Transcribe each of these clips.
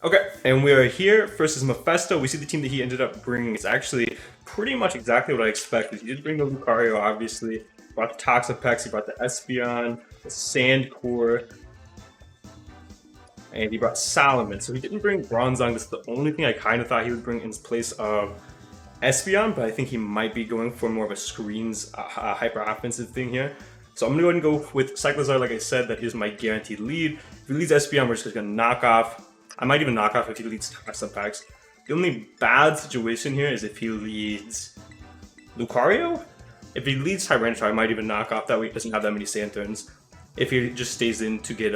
Okay, and we are here versus Mephisto. We see the team that he ended up bringing is actually pretty much exactly what I expected. He did bring the Lucario, obviously. He brought the Toxapex, he brought the Espeon, the Sandcore, and he brought Salomon. So he didn't bring Bronzong. This is the only thing I kind of thought he would bring in place of Espeon, but I think he might be going for more of a screens hyper-offensive thing here. So I'm going to go ahead and go with Cyclizar. Like I said, that is my guaranteed lead. If he leads Espeon, we're just going to knock off. I might even knock off if he leads Toxapex. The only bad situation here is if he leads Lucario. If he leads Tyranitar, I might even knock off. That way he doesn't have that many Sand turns. If he just stays in to get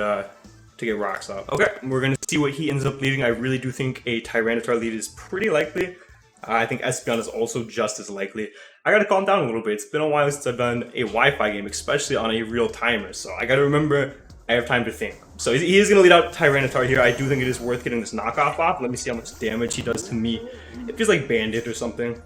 rocks up. Okay, we're going to see what he ends up leading. I really do think a Tyranitar lead is pretty likely. I think Espeon is also just as likely. I gotta calm down a little bit. It's been a while since I've done a Wi-Fi game, especially on a real timer. So I gotta remember I have time to think. So he is gonna lead out Tyranitar here. I do think it is worth getting this knockoff off. Let me see how much damage he does to me. It feels like Bandit or something.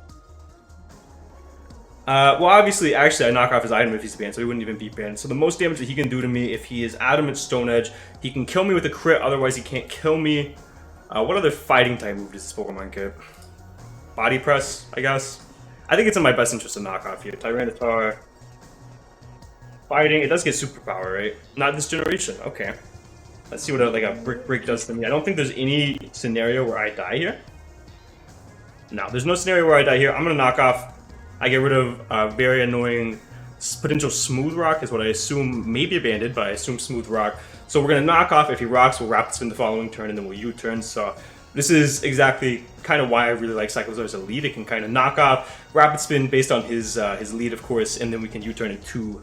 Well, obviously, actually, I knock off his item if he's banned, so he wouldn't even be banned. So the most damage that he can do to me, if he is Adamant Stone Edge, he can kill me with a crit. Otherwise, he can't kill me. What other fighting type move does this Pokemon get? Body Press, I guess. I think it's in my best interest to knock off here. Tyranitar. Fighting. It does get Superpower, right? Not this generation. Okay. Let's see what like a Brick Break does to me. I don't think there's any scenario where I die here. No, there's no scenario where I die here. I'm going to knock off. I get rid of very annoying potential Smooth Rock is what I assume may be abandoned, but I assume Smooth Rock. So we're going to knock off. If he rocks, we'll Rapid Spin the following turn, and then we'll U-turn. So this is exactly kind of why I really like Cyclizar as a lead. It can kind of knock off Rapid Spin based on his lead, of course, and then we can U-turn into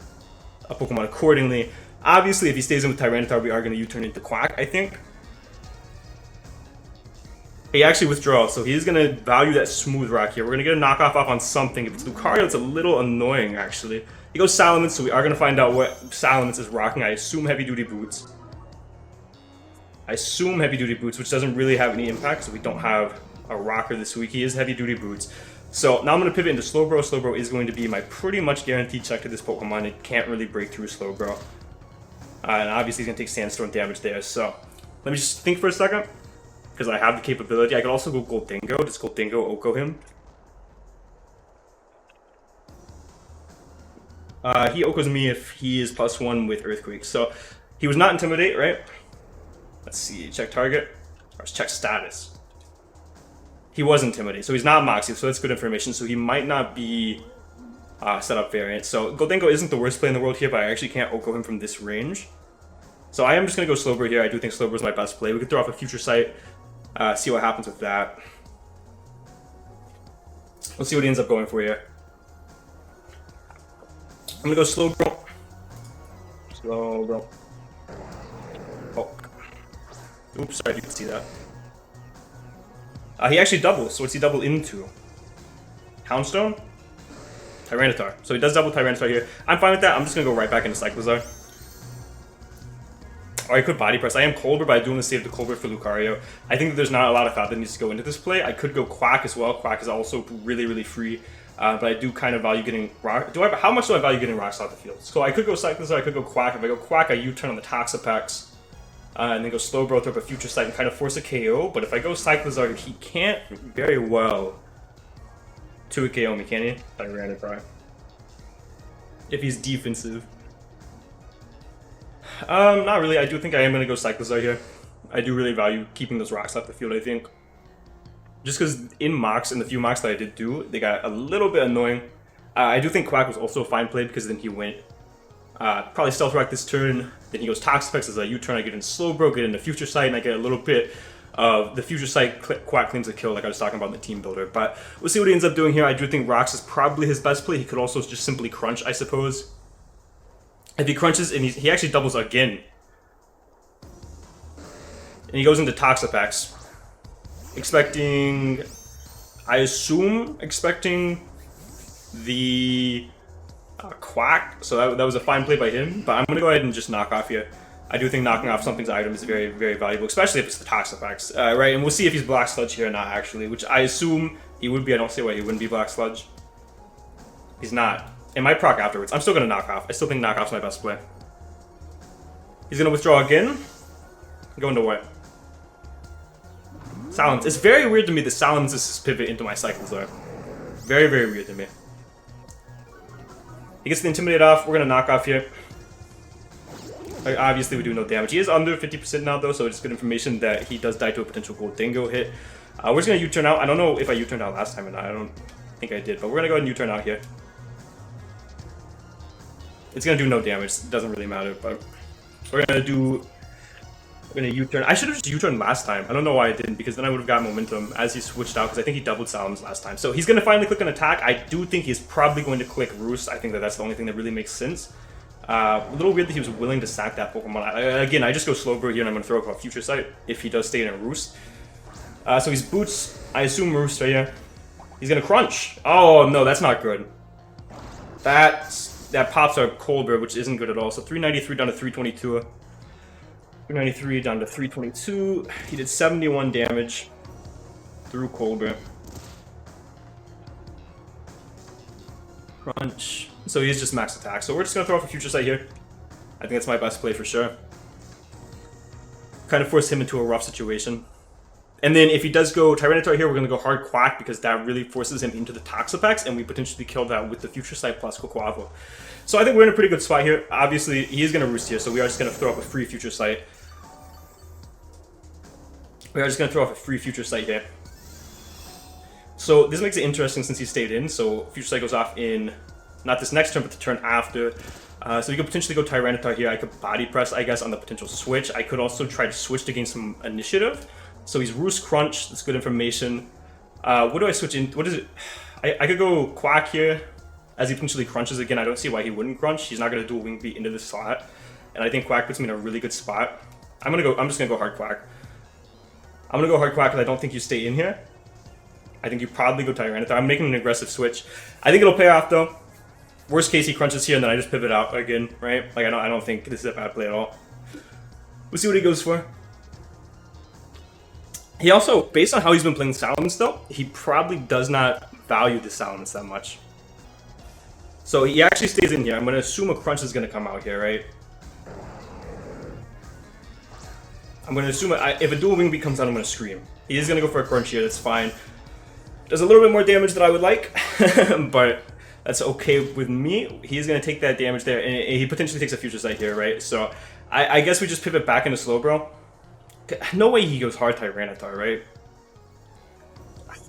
a Pokemon accordingly. Obviously, if he stays in with Tyranitar, we are going to U-turn into Quack, I think. He actually withdraws, so he's going to value that Smooth Rock here. We're going to get a knockoff off on something. If it's Lucario, it's a little annoying, actually. He goes Salamence, so we are going to find out what Salamence is rocking. I assume Heavy Duty Boots. Which doesn't really have any impact, so we don't have a rocker this week. He is Heavy Duty Boots. So now I'm going to pivot into Slowbro. Slowbro is going to be my pretty much guaranteed check to this Pokemon. It can't really break through Slowbro. And obviously he's going to take Sandstorm damage there. So let me just think for a second, because I have the capability. I could also go Goldingo. Does Goldingo Oko him? He Okos me if he is +1 with Earthquake. So he was not Intimidate, right? Let's see, check target, or check status. He was Intimidate, so he's not Moxie, so that's good information. So he might not be setup variant. So Goldingo isn't the worst play in the world here, but I actually can't Oko him from this range. So I am just going to go Slowbro here. I do think Slowbro is my best play. We could throw off a Future Sight, see what happens with that. Let's see what he ends up going for here. I'm going to go Slowbro. Slowbro. Oh. Oops, sorry, you can see that. He actually doubles, so what's he double into? Houndstone? Tyranitar. So he does double Tyranitar here. I'm fine with that. I'm just going to go right back into Cyclizar. Or I could Body Press. I am Colbur, but I do want to save the Colbur for Lucario. I think that there's not a lot of thought that needs to go into this play. I could go Quack as well. Quack is also really, really free. But I do kind of value getting Rock. How much do I value getting Rocks off the field? So I could go Cyclizar, I could go Quack. If I go Quack, I U-turn on the Toxapex. And then go Slowbro, throw up a Future Sight, and kind of force a KO. But if I go Cyclizar, he can't very well 2-hit KO me, can he? Tyranitar. If he's defensive. Not really. I do think I am going to go Cyclizar here. I do really value keeping those rocks off the field, I think. Just because in mocks, in the few mocks that I did do, they got a little bit annoying. I do think Quack was also a fine play because then he went probably Stealth Rock this turn. Then he goes Toxapex as a U-turn. I get in Slowbro, get into Future Sight, and I get a little bit of the Future Sight Quack claims a kill like I was talking about in the team builder. But we'll see what he ends up doing here. I do think Rocks is probably his best play. He could also just simply crunch, I suppose. If he crunches, and he actually doubles again. And he goes into Toxapex. Expecting the Quack. So that was a fine play by him. But I'm going to go ahead and just knock off here. I do think knocking off something's item is very, very valuable, especially if it's the Toxapex. Right, and we'll see if he's Black Sludge here or not, actually, which I assume he would be. I don't see why he wouldn't be Black Sludge. He's not. It might proc afterwards. I'm still going to knock off. I still think knock off's my best play. He's going to withdraw again. Go into what? Silence. It's very weird to me that Silence is this pivot into my cycles though. Very, very weird to me. He gets the Intimidate off. We're gonna knock off here. Obviously, we do no damage. He is under 50% now though, so it's good information that he does die to a potential Gold Dingo hit. We're just gonna U-turn out. I don't know if I U-turned out last time or not. I don't think I did, but we're gonna go ahead and U-turn out here. It's gonna do no damage. It doesn't really matter, but we're gonna U-turn. I should have just U-turned last time. I don't know why I didn't, because then I would have got momentum as he switched out, because I think he doubled Salam's last time. So he's gonna finally click an attack. I do think he's probably going to click Roost. I think that that's the only thing that really makes sense. A little weird that he was willing to sack that Pokemon. Again, I just go Slow Brew here, and I'm gonna throw up a Future Sight if he does stay in a Roost. So he's Boots. I assume Roost right here. He's gonna Crunch. Oh no, that's not good. That pops our Colbur, which isn't good at all. So 393 down to 322. 393 down to 322. He did 71 damage through Colbur. Crunch. So he's just max attack. So we're just gonna throw off a Future Sight here. I think that's my best play for sure. Kind of force him into a rough situation. And then if he does go Tyranitar here, we're going to go Hard Quack, because that really forces him into the Toxapex, and we potentially kill that with the Future Sight plus Quaquaval. So I think we're in a pretty good spot here. Obviously, he is going to Roost here, so we are just going to throw up a free Future Sight. We are just going to throw off a free Future Sight here. So this makes it interesting since he stayed in. So Future Sight goes off in, not this next turn, but the turn after. So we could potentially go Tyranitar here. I could Body Press, I guess, on the potential switch. I could also try to switch to gain some initiative. So he's Roost Crunch. That's good information. What do I switch in? What is it? I could go Quack here as he potentially crunches again. I don't see why he wouldn't crunch. He's not going to do a Wing Beat into the slot. And I think Quack puts me in a really good spot. I'm just going to go Hard Quack. I'm going to go Hard Quack because I don't think you stay in here. I think you probably go Tyranitar. I'm making an aggressive switch. I think it'll pay off though. Worst case, he crunches here and then I just pivot out again, right? Like I don't think this is a bad play at all. We'll see what he goes for. He also, based on how he's been playing Salamence though, he probably does not value the Salamence that much. So he actually stays in here. I'm going to assume a Crunch is going to come out here, right? I'm going to assume if a Dual Wing Beat comes out, I'm going to Scream. He is going to go for a Crunch here, that's fine. Does a little bit more damage than I would like, but that's okay with me. He's going to take that damage there, and he potentially takes a Future Sight here, right? So I guess we just pivot back into Slowbro. No way he goes hard Tyranitar, right?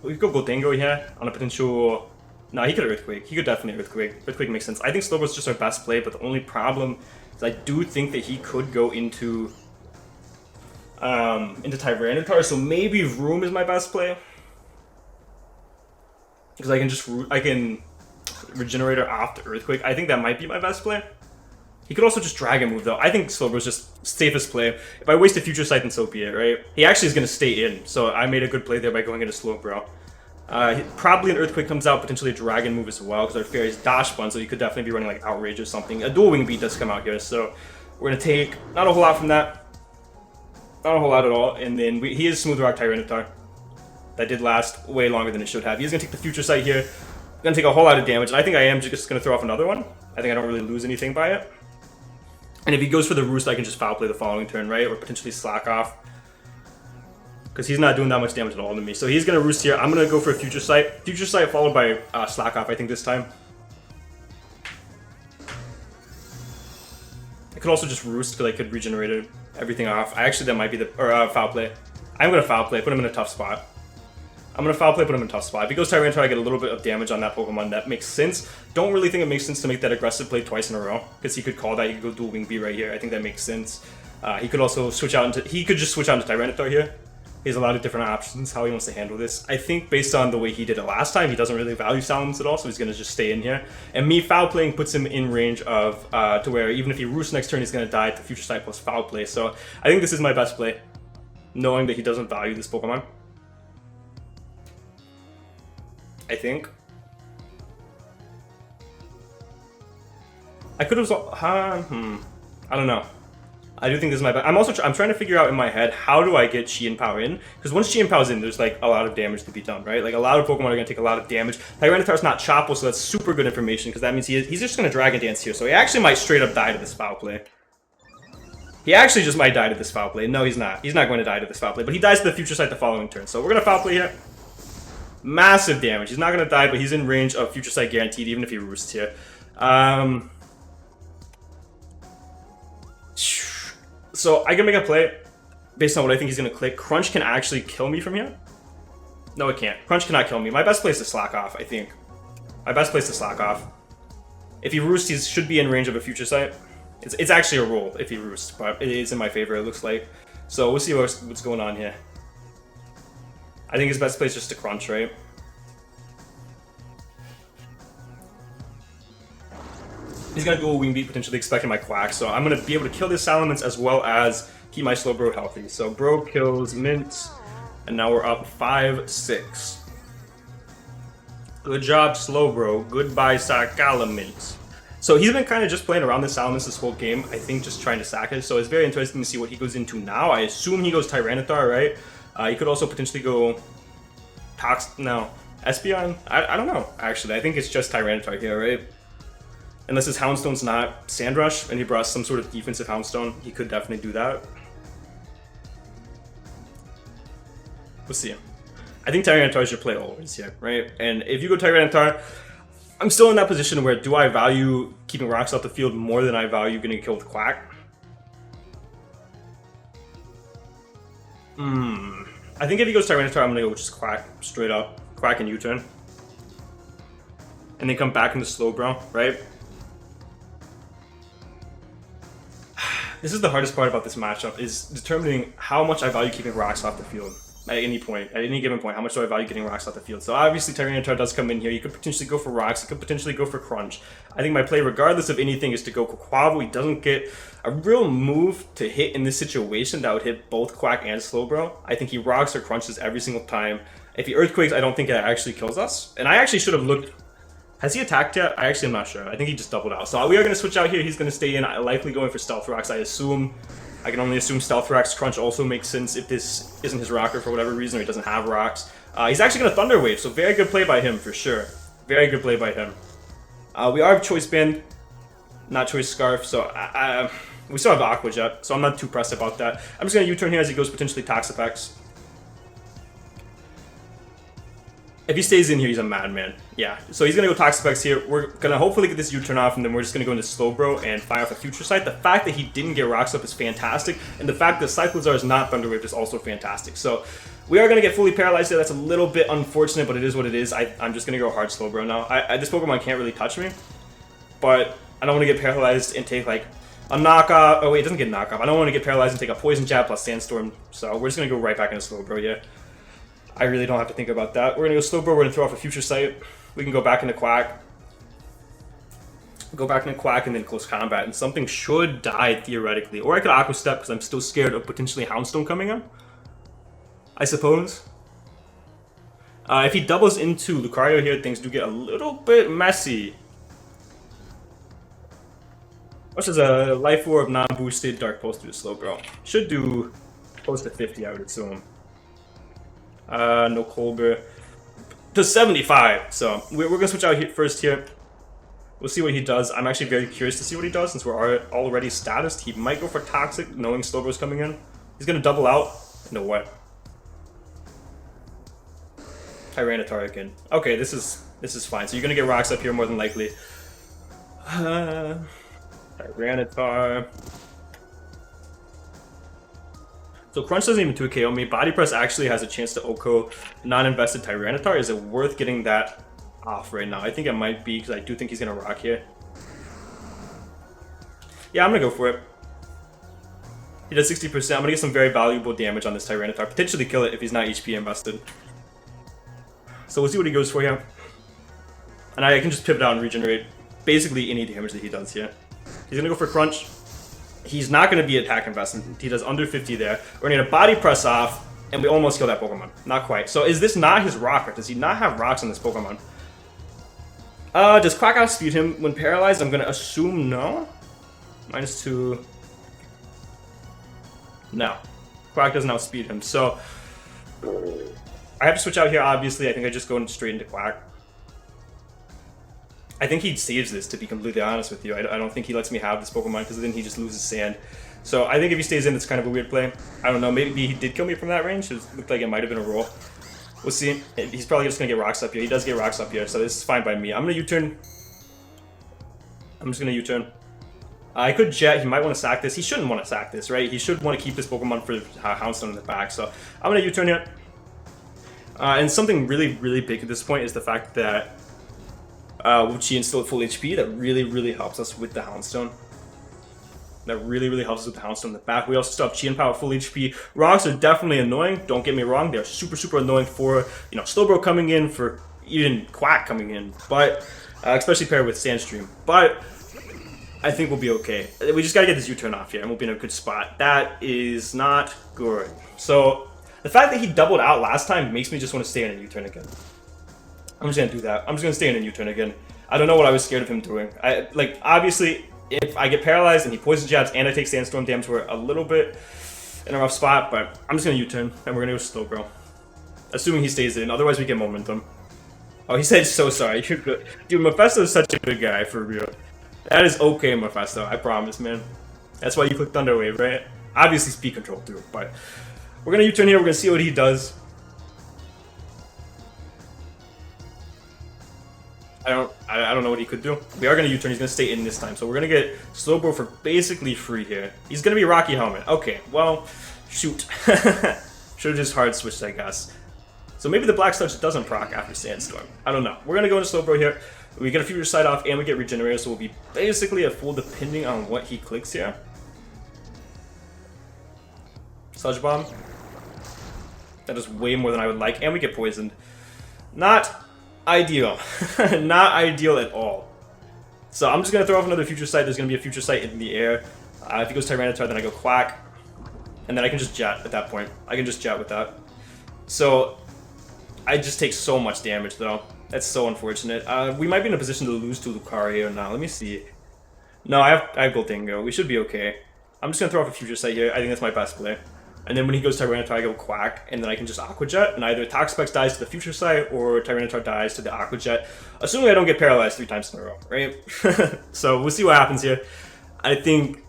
We could go Dingo here on a potential... No, he could Earthquake. He could definitely Earthquake. Earthquake makes sense. I think Slowbro's just our best play, but the only problem is I do think that he could go into Tyranitar, so maybe Vroom is my best play. Because I can Regenerator off the Earthquake. I think that might be my best play. He could also just Dragon move though. I think Slowbro's just safest play. If I waste a Future Sight, then so be it, right? He actually is going to stay in, so I made a good play there by going into Slowbro. Probably an Earthquake comes out, potentially a Dragon move as well, because our Fairy's Dash Bun, so you could definitely be running like Outrage or something. A Dual Wing Beat does come out here, so we're going to take not a whole lot from that. Not a whole lot at all, and then he is Smooth Rock Tyranitar. That did last way longer than it should have. He's going to take the Future Sight here. Going to take a whole lot of damage, and I think I am just going to throw off another one. I think I don't really lose anything by it. And if he goes for the Roost, I can just Foul Play the following turn, right? Or potentially Slack off. Because he's not doing that much damage at all to me. So he's going to Roost here. I'm going to go for a Future Sight. Future Sight followed by Slack off, I think, this time. I could also just Roost because I could regenerate everything off. That might be the... Or Foul Play. I'm going to Foul Play, put him in a tough spot. I'm going to Foul Play, put him in a tough spot. If he goes Tyranitar, I get a little bit of damage on that Pokemon. That makes sense. Don't really think it makes sense to make that aggressive play twice in a row, because he could call that. He could go Dual Wing Beat right here. I think that makes sense. He could also switch out into... He could just switch out into Tyranitar here. He has a lot of different options how he wants to handle this. I think based on the way he did it last time, he doesn't really value Salamence at all, so he's going to just stay in here. And me Foul Playing puts him in range of... to where even if he Roosts next turn, he's going to die to Future Sight plus Foul Play. So I think this is my best play, knowing that he doesn't value this Pokemon. I think. I could have... I don't know. I do think this is my best. I'm trying to figure out in my head, how do I get Chien Power in? Because once Chien Power's in, there's like a lot of damage to be done, right? Like a lot of Pokemon are going to take a lot of damage. Tyranitar's not Chople, so that's super good information, because that means he's just going to Dragon Dance here. So he actually might straight up die to this Foul Play. He actually just might die to this foul play. No, he's not. He's not going to die to this foul play, but he dies to the future sight the following turn. So we're going to foul play here. Massive damage. He's not going to die, but he's in range of future sight guaranteed, even if he roosts here. So I can make a play based on what I think he's going to click. Crunch can actually kill me from here. No, it can't. Crunch cannot kill me. My best play is to slack off, I think. My best play is to slack off. If he roosts, he should be in range of a future sight. It's actually a roll if he roosts, but it is in my favor, it looks like. So we'll see what's going on here. I think his best play is just to crunch, right? He's gonna go a wing beat, potentially expecting my quack, so I'm gonna be able to kill this Salamence as well as keep my slow bro healthy. So bro kills Mint, and now we're up 5-6. Good job, slow bro. Goodbye, Salamence. So he's been kind of just playing around this Salamence this whole game, I think just trying to sack it, so it's very interesting to see what he goes into now. I assume he goes Tyranitar, right? He could also potentially go Espeon? I don't know, actually. I think it's just Tyranitar here, right? Unless his Houndstone's not Sandrush, and he brought some sort of defensive Houndstone, he could definitely do that. We'll see. I think Tyranitar should play always here, right? And if you go Tyranitar, I'm still in that position where do I value keeping rocks off the field more than I value getting killed with Quack? I think if he goes Tyranitar, I'm gonna go just Quack, straight up. Quack and U-turn. And then come back into slow bro, right? This is the hardest part about this matchup, is determining how much I value keeping rocks off the field. At any point, at any given point, how much do I value getting rocks off the field? So obviously Tyranitar does come in here. You could potentially go for rocks. You could potentially go for crunch. I think my play, regardless of anything, is to go Quaquaval. He doesn't get a real move to hit in this situation that would hit both Quack and Slowbro. I think he rocks or crunches every single time. If he earthquakes, I don't think it actually kills us. And I actually should have looked. Has he attacked yet? I actually am not sure. I think he just doubled out. So we are going to switch out here. He's going to stay in. Likely going for Stealth Rocks, I assume. I can only assume Stealth Rocks. Crunch also makes sense if this isn't his rocker for whatever reason, or he doesn't have rocks. He's actually going to Thunder Wave, so very good play by him for sure. Very good play by him. We are Choice Band, not Choice Scarf, so we still have Aqua Jet, so I'm not too pressed about that. I'm just going to U-turn here as he goes potentially Toxapex. If he stays in here, he's a madman. Yeah, so he's going to go Toxapex here. We're going to hopefully get this U-turn off, and then we're just going to go into Slowbro and fire off a Future Sight. The fact that he didn't get Rocks up is fantastic, and the fact that Cyclizar is not Thunder Wave is also fantastic. So we are going to get fully paralyzed there. That's a little bit unfortunate, but it is what it is. I'm just going to go hard Slowbro now. This Pokemon can't really touch me, but I don't want to get paralyzed and take like a knockoff. Oh wait, it doesn't get knockoff. I don't want to get paralyzed and take a Poison Jab plus Sandstorm, so we're just going to go right back into Slowbro, yeah. I really don't have to think about that. We're going to go Slowbro, we're going to throw off a Future Sight. We can go back into Quack. Go back into Quack and then Close Combat. And something should die, theoretically. Or I could Aqua Step because I'm still scared of potentially Houndstone coming in. I suppose. If he doubles into Lucario here, things do get a little bit messy. Which is a Life Orb non-boosted Dark Pulse through the Slowbro. Should do close to 50, I would assume. No Colbert. To 75. So we're gonna switch out here first here. We'll see what he does. I'm actually very curious to see what he does since we're already statused. He might go for Toxic, knowing Slowbro's coming in. He's gonna double out. No what? Tyranitar again. Okay, this is fine. So you're gonna get rocks up here more than likely. Tyranitar. So Crunch doesn't even 2KO me. Body Press actually has a chance to OHKO non-invested Tyranitar. Is it worth getting that off right now? I think it might be, because I do think he's going to rock here. Yeah, I'm going to go for it. He does 60%. I'm going to get some very valuable damage on this Tyranitar. Potentially kill it if he's not HP invested. So we'll see what he goes for here. And I can just pivot out and regenerate basically any damage that he does here. He's going to go for Crunch. He's not going to be attack investment. He does under 50 there. We're going to Body Press off, and we almost kill that Pokemon. Not quite. So is this not his rocker? Does he not have rocks on this Pokemon? Does Quack outspeed him when paralyzed? I'm going to assume no. -2. No. Quack doesn't outspeed him. So I have to switch out here, obviously. I think I just go straight into Quack. I think he saves this, to be completely honest with you. I don't think he lets me have this Pokemon because then he just loses Sand. So I think if he stays in, it's kind of a weird play. I don't know, maybe he did kill me from that range. It looked like it might have been a roll. We'll see. He's probably just going to get rocks up here. He does get rocks up here, so this is fine by me. I'm going to U-turn. I'm just going to U-turn. I could jet. He might want to sack this. He shouldn't want to sack this, right? He should want to keep this Pokemon for Houndstone in the back. So I'm going to U-turn here. And something really, really big at this point is the fact that WO-CHIEN still at full HP. That really, really helps us with the Houndstone. That really, really helps us with the Houndstone in the back. We also still have Chien Pao at full HP. Rocks are definitely annoying. Don't get me wrong. They're super, super annoying for, you know, Slowbro coming in, for even Quack coming in. But, especially paired with Sandstream. But I think we'll be okay. We just gotta get this U-turn off here, and we'll be in a good spot. That is not good. So, the fact that he doubled out last time makes me just want to stay in a U-turn again. I'm just gonna do that. I'm just gonna stay in a U-turn again. I don't know what I was scared of him doing. Like, obviously, if I get paralyzed and he poison jabs and I take Sandstorm damage, we're a little bit in a rough spot, but I'm just gonna U-turn, and we're gonna go Slowbro. Assuming he stays in, otherwise we get momentum. Oh, he said so sorry. You're good. Dude, Mephisto is such a good guy, for real. That is okay, Mephisto, I promise, man. That's why you click Thunder Wave, right? Obviously speed control too, but we're gonna U-turn here, we're gonna see what he does. I don't know what he could do. We are gonna U-turn, he's gonna stay in this time, so we're gonna get Slowbro for basically free here. He's gonna be Rocky Helmet. Okay, well, shoot. Should've just hard switched, I guess. So maybe the Black Sludge doesn't proc after Sandstorm. I don't know. We're gonna go into Slowbro here. We get a Future Sight off and we get Regenerator, so we'll be basically at full depending on what he clicks here. Sludge Bomb. That is way more than I would like, and we get poisoned. Not ideal. Not ideal at all. So I'm just going to throw off another Future Sight. There's going to be a Future Sight in the air. If he goes Tyranitar, then I go Quack. And then I can just Jet at that point. I can just Jet with that. So I just take so much damage, though. That's so unfortunate. We might be in a position to lose to Lucario now. Let me see. No, I have Goldingo. We should be okay. I'm just going to throw off a Future Sight here. I think that's my best play. And then when he goes Tyranitar, I go Quack, and then I can just Aqua Jet, and either Toxapex dies to the Future Sight, or Tyranitar dies to the Aqua Jet, assuming I don't get paralyzed 3 times in a row, right? So we'll see what happens here. I think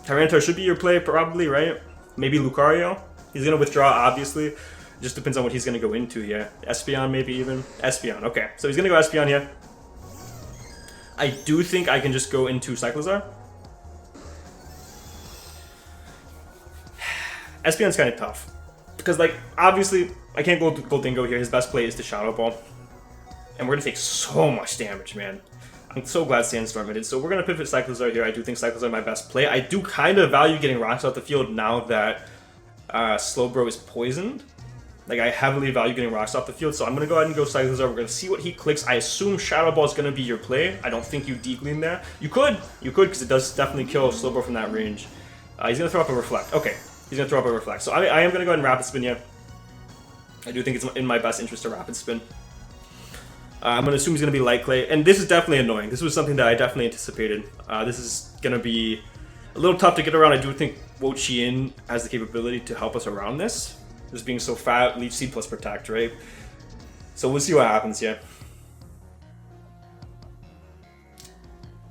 Tyranitar should be your play, probably, right? Maybe Lucario. He's going to withdraw, obviously. It just depends on what he's going to go into here. Espeon, maybe even? Espeon, okay. So he's going to go Espeon here. I do think I can just go into Cyclizar. Espeon's kind of tough. Because, like, obviously, I can't go Goldingo here. His best play is to Shadow Ball. And we're going to take so much damage, man. I'm so glad Sandstorm hit it. So we're going to pivot Cyclizar here. I do think Cyclizar is my best play. I do kind of value getting rocks out the field now that Slowbro is poisoned. Like, I heavily value getting rocks off the field. So I'm going to go ahead and go Cyclizar. We're going to see what he clicks. I assume Shadow Ball is going to be your play. I don't think you D-Gleam there. You could, because it does definitely kill Slowbro from that range. He's going to throw up a Reflect. Okay. He's going to throw up a Reflect. So I am going to go ahead and Rapid Spin here. I do think it's in my best interest to Rapid Spin. I'm going to assume he's going to be Light Clay. And this is definitely annoying. This was something that I definitely anticipated. This is going to be a little tough to get around. I do think WO-CHIEN has the capability to help us around this. Just being so fat, Leech Seed plus Protect, right? So we'll see what happens here.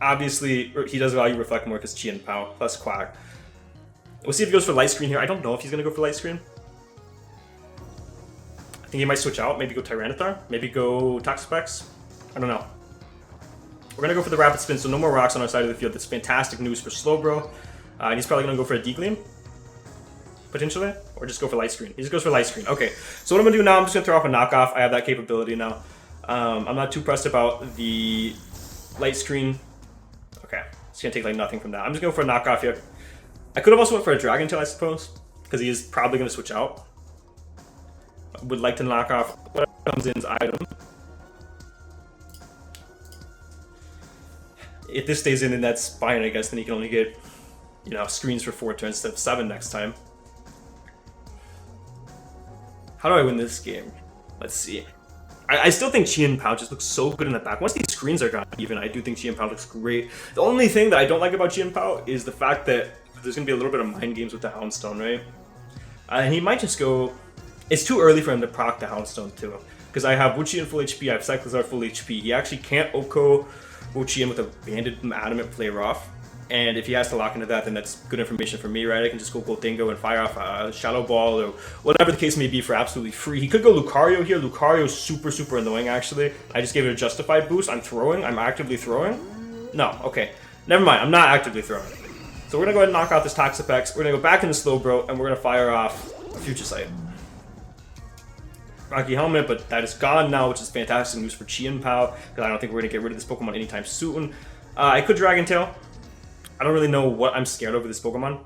Obviously, he does value Reflect more because Chien Pao plus Quack. We'll see if he goes for Light Screen here. I don't know if he's going to go for Light Screen. I think he might switch out. Maybe go Tyranitar. Maybe go Toxapex. I don't know. We're going to go for the Rapid Spin, so no more rocks on our side of the field. That's fantastic news for Slowbro. And he's probably going to go for a D-Gleam. Potentially. Or just go for Light Screen. He just goes for Light Screen. Okay. So what I'm going to do now, I'm just going to throw off a Knockoff. I have that capability now. I'm not too pressed about the Light Screen. Okay. It's going to take like nothing from that. I'm just going for a Knockoff here. I could have also went for a Dragon Tail, I suppose, because he is probably going to switch out. Would like to knock off whatever comes in's item. If this stays in, then that's fine, I guess. Then he can only get, you know, screens for 4 turns instead of 7 next time. How do I win this game? Let's see. I still think Chien Pao just looks so good in the back. Once these screens are gone, even, I do think Chien Pao looks great. The only thing that I don't like about Chien Pao is the fact that there's going to be a little bit of mind games with the Houndstone, right? And he might just go... It's too early for him to proc the Houndstone, too. Because I have WO-CHIEN full HP, I have Cyclizar full HP. He actually can't OHKO WO-CHIEN with a Banded Adamant play rough. And if he has to lock into that, then that's good information for me, right? I can just go Goldingo and fire off a Shadow Ball or whatever the case may be for absolutely free. He could go Lucario here. Lucario's super, super annoying, actually. I just gave it a justified boost. I'm throwing. I'm actively throwing. No, okay. Never mind. I'm not actively throwing. So we're going to go ahead and knock out this Toxapex. We're going to go back into Slowbro, and we're going to fire off Future Sight. Rocky Helmet, but that is gone now, which is fantastic news for Chien Pao, because I don't think we're going to get rid of this Pokemon anytime soon. I could Dragon Tail. I don't really know what I'm scared of with this Pokemon.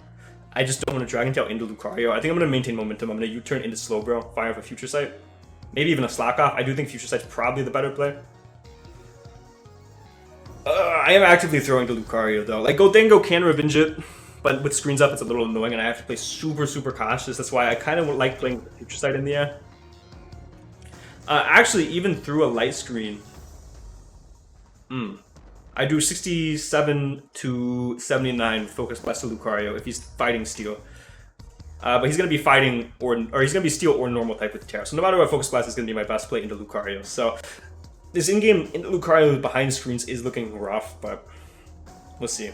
I just don't want to Dragon Tail into Lucario. I think I'm going to maintain momentum. I'm going to U-turn into Slowbro, fire off a Future Sight. Maybe even a Slack Off. I do think Future Sight's probably the better play. I am actively throwing to Lucario, though. Like, Goldingo can revenge it, but with screens up, it's a little annoying, and I have to play super, super cautious. That's why I kind of like playing Future Sight in the air. Actually, even through a light screen, I do 67 to 79 with Focus Blast to Lucario if he's fighting Steel. But he's going to be fighting, or he's going to be Steel or Normal type with Terra. So no matter what, Focus Blast is going to be my best play into Lucario. So this in-game into Lucario behind screens is looking rough, but we'll see.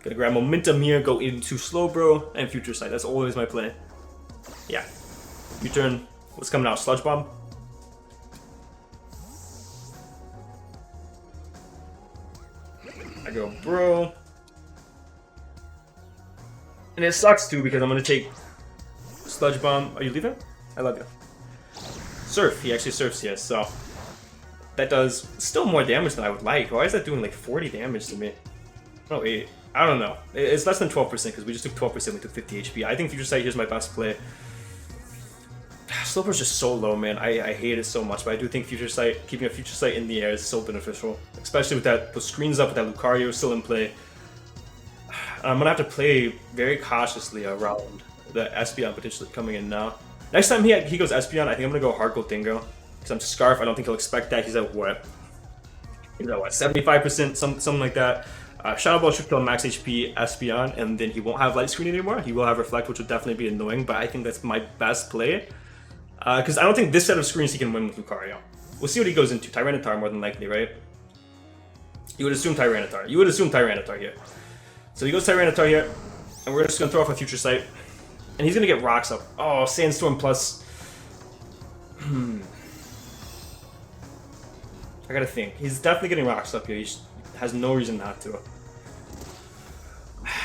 Gonna grab momentum here, go into Slowbro and Future Sight. That's always my play. Yeah. U-turn. What's coming out? Sludge Bomb? I go, bro. And it sucks too because I'm gonna take Sludge Bomb. Are you leaving? I love you. Surf. He actually surfs here, so that does still more damage than I would like. Why is that doing like 40 damage to me? Oh wait, I don't know. It's less than 12% because we just took 12%. We took 50 HP. I think Future Sight here's my best play. Slowbro's just so low, man. I hate it so much, but I do think Future Sight, keeping a Future Sight in the air is so beneficial. Especially with that, those screens up, with that Lucario still in play. I'm gonna have to play very cautiously around the Espeon potentially coming in now. Next time he goes Espeon, I think I'm gonna go hard Goldingo. Because I'm Scarf, I don't think he'll expect that. He's at what? He's at what, 75%, something like that. Shadow Ball should kill max HP Espeon, and then he won't have Light Screen anymore. He will have Reflect, which would definitely be annoying, but I think that's my best play. Because I don't think this set of screens he can win with Lucario. We'll see what he goes into. Tyranitar more than likely, right? You would assume Tyranitar. You would assume Tyranitar here. So he goes Tyranitar here, and we're just going to throw off a Future Sight. And he's going to get Rocks up. Oh, Sandstorm plus... I gotta think. He's definitely getting Rocks up here. He has no reason not to.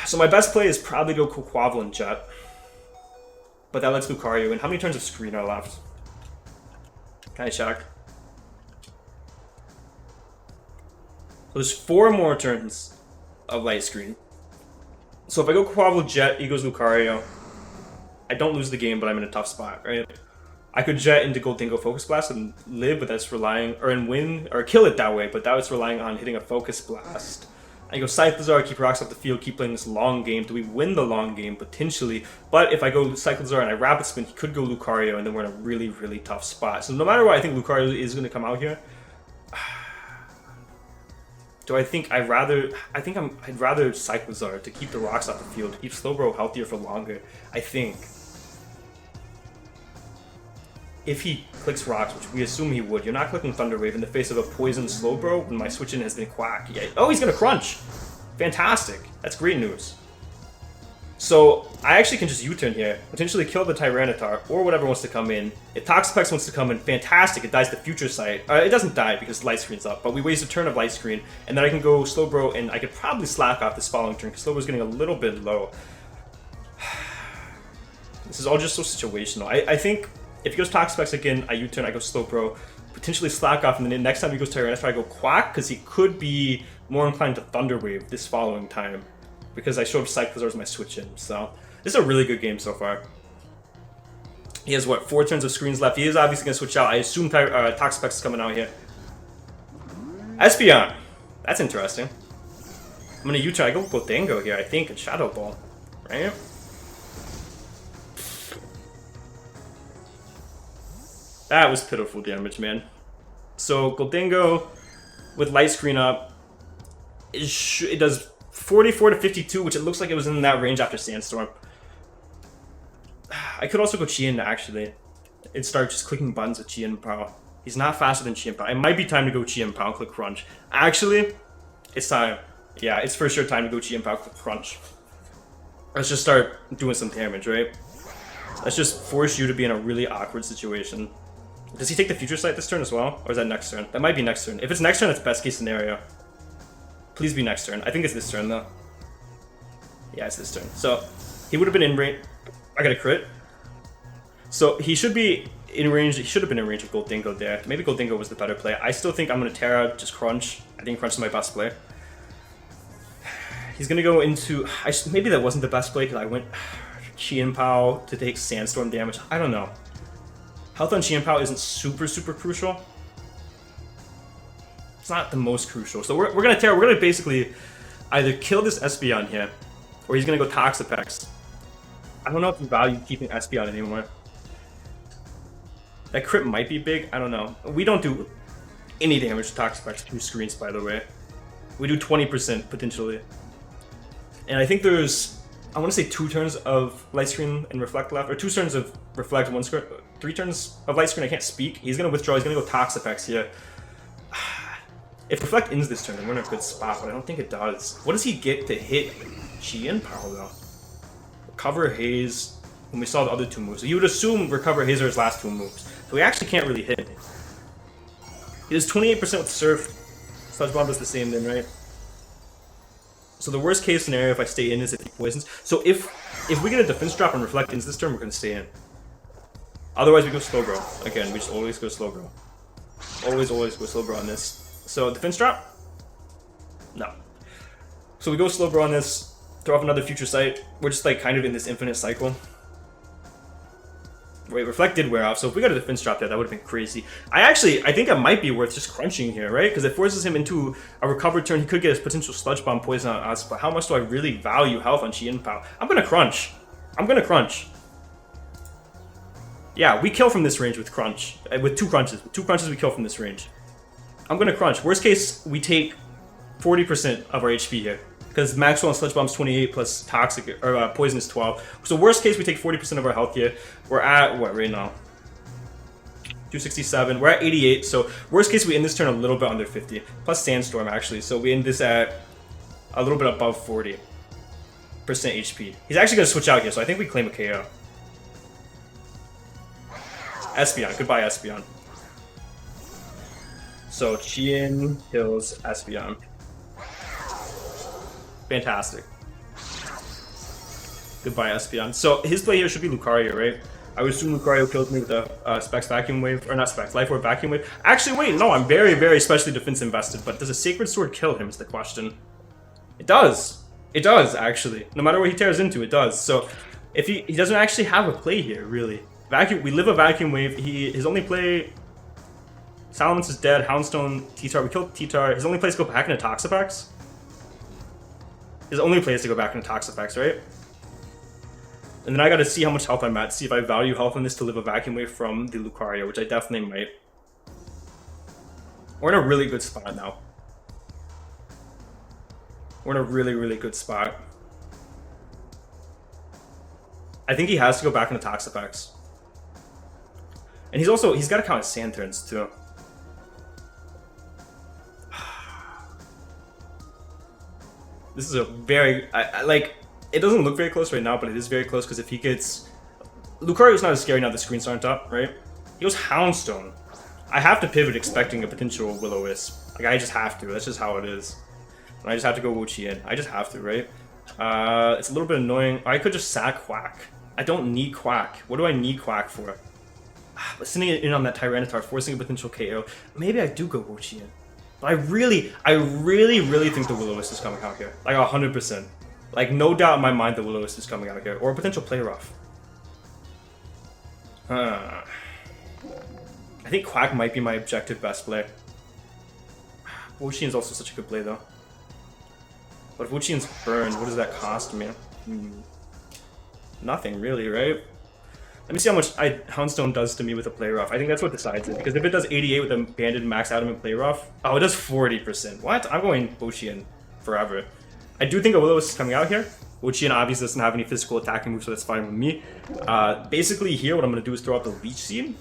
So my best play is probably go Quaquaval and Jet. But that lets Lucario in. How many turns of screen are left? Can I check? So there's 4 more turns of light screen. So if I go Quaquaval, Jet, he goes Lucario. I don't lose the game, but I'm in a tough spot, right? I could Jet into Goldingo Focus Blast and live, but that's relying, or and win, or kill it that way, but that was relying on hitting a Focus Blast. I go Cyclizar, keep Rocks off the field, keep playing this long game. Do we win the long game? Potentially. But if I go Cyclizar and I Rapid Spin, he could go Lucario, and then we're in a really, really tough spot. So no matter what, I think Lucario is going to come out here. Do I think I'd rather Cyclizar to keep the Rocks off the field, to keep Slowbro healthier for longer. I think. If he clicks Rocks, which we assume he would, you're not clicking Thunder Wave in the face of a Poison Slowbro when my switch-in has been Quack. Yeah. Oh, he's gonna Crunch! Fantastic. That's great news. So, I actually can just U-turn here, potentially kill the Tyranitar, or whatever wants to come in. If Toxapex wants to come in, fantastic, it dies the Future Sight. It doesn't die because Light Screen's up, but we waste a turn of Light Screen, and then I can go Slowbro, and I could probably Slack off this following turn, because Slowbro's getting a little bit low. This is all just so situational. I think... if he goes Toxapex again, I U-turn, I go Slowbro, potentially Slack Off, and then next time he goes Tyranitar, I go Quack, because he could be more inclined to Thunder Wave this following time, because I showed Cyclizar as my switch-in. So, this is a really good game so far. He has, what, 4 turns of screens left. He is obviously going to switch out. I assume Toxapex is coming out here. Espeon! That's interesting. I'm going to U-turn, I go Goldingo here, I think, and Shadow Ball, right? That was pitiful damage, man. So, Goldingo with Light Screen up, it does 44 to 52, which it looks like it was in that range after Sandstorm. I could also go Chien, actually, and start just clicking buttons with Chien Pao. He's not faster than Chien Pao. It might be time to go Chien Pao and click Crunch. Actually, it's time. Yeah, it's for sure time to go Chi Impact with Crunch. Let's just start doing some damage, right? Let's just force you to be in a really awkward situation. Does he take the Future Sight this turn as well? Or is that next turn? That might be next turn. If it's next turn, that's best case scenario. Please be next turn. I think it's this turn, though. Yeah, it's this turn. So, he would have been in range. I got a crit. So, he should be in range. He should have been in range of Goldingo there. Maybe Goldingo was the better play. I still think I'm going to Terra, just Crunch. I think Crunch is my best play. He's going to go into... maybe that wasn't the best play because I went Chien Pao to take Sandstorm damage. I don't know. Health on Chien Pao isn't super crucial. It's not the most crucial. So we're going to Terra. We're going to basically either kill this Espeon here or he's going to go Toxapex. I don't know if you value keeping Espeon anymore. That crit might be big. I don't know. We don't do any damage to Toxapex through screens, by the way. We do 20% potentially. And I think there's, I want to say 2 turns of Light Screen and Reflect left, or 2 turns of Reflect, 3 turns of Light Screen. I can't speak. He's going to withdraw. He's going to go Toxapex here. If Reflect ends this turn, then we're in a good spot, but I don't think it does. What does he get to hit Chien Pao, though? Recover Haze, when we saw the other 2 moves. So you would assume Recover Haze are his last 2 moves. So we actually can't really hit. He does 28% with Surf. Sludge Bomb does the same then, right? So the worst case scenario if I stay in is if he poisons. So if we get a defense drop and Reflect ends this turn, we're going to stay in. Otherwise we go Slowbro. Again, we just always go Slowbro. Always go Slowbro on this. So defense drop? No. So we go Slowbro on this, throw off another Future Sight. We're just like kind of in this infinite cycle. Wait, Reflect did wear off, so if we got a defense drop there, that would have been crazy. I think it might be worth just crunching here, right? Because it forces him into a recovered turn. He could get his potential Sludge Bomb poison on us, but how much do I really value health on Chien Pao? I'm gonna crunch. Yeah, we kill from this range with Crunch. With 2 crunches. With 2 crunches, we kill from this range. I'm gonna crunch. Worst case, we take 40% of our HP here. Because Maxwell and Sludge Bomb's 28 plus Toxic or Poison is 12. So worst case, we take 40% of our health here. We're at what right now? 267. We're at 88. So worst case, we end this turn a little bit under 50. Plus Sandstorm actually. So we end this at a little bit above 40% HP. He's actually gonna switch out here. So I think we claim a KO. Espeon. Goodbye, Espeon. So Chien kills Espeon. Fantastic. Goodbye, Espeon. So his play here should be Lucario, right? I would assume Lucario kills me with a Specs Vacuum Wave, or not Specs, Life Orb Vacuum Wave. Actually, wait, no, I'm very specially defense invested, but does a Sacred Sword kill him is the question. It does. It does, actually. No matter what he tears into, it does. So if he doesn't actually have a play here, really. We live a Vacuum Wave. His only play, Salamence is dead, Houndstone, T-Tar, we killed T-Tar. His only play is to go back into Toxapex. His only play is to go back into Toxapex, right? And then I gotta see how much health I'm at, see if I value health on this to live a Vacuum Wave from the Lucario, which I definitely might. We're in a really good spot now. We're in a really good spot. I think he has to go back into Toxapex. And he's gotta count his sand turns too. This is a very, like, it doesn't look very close right now, but it is very close because if he gets... Lucario's not as scary now the screens aren't up, right? He goes Houndstone. I have to pivot expecting a potential Will-O-Wisp. Like, I just have to. That's just how it is. And I just have to go WO-CHIEN. I just have to, right? It's a little bit annoying. I could just sack Quack. I don't need Quack. What do I need Quack for? Listening in on that Tyranitar, forcing a potential KO. Maybe I do go WO-CHIEN. But I really think the Will-O-Wisp is coming out here. Like 100%. Like no doubt in my mind the Will-O-Wisp is coming out here. Or a potential Play Rough. I think Quack might be my objective best play. WO-CHIEN is also such a good play though. But if WO-CHIEN's burned, what does that cost me? Nothing really, right? Let me see how much Houndstone does to me with a Play Rough. I think that's what decides it. Because if it does 88 with a Banded Max Adamant Play Rough... Oh, it does 40%. What? I'm going WO-CHIEN forever. I do think a Will-O-Wisp is coming out here. WO-CHIEN obviously doesn't have any physical attacking moves, so that's fine with me. Basically here, what I'm going to do is throw out the Leech Seed.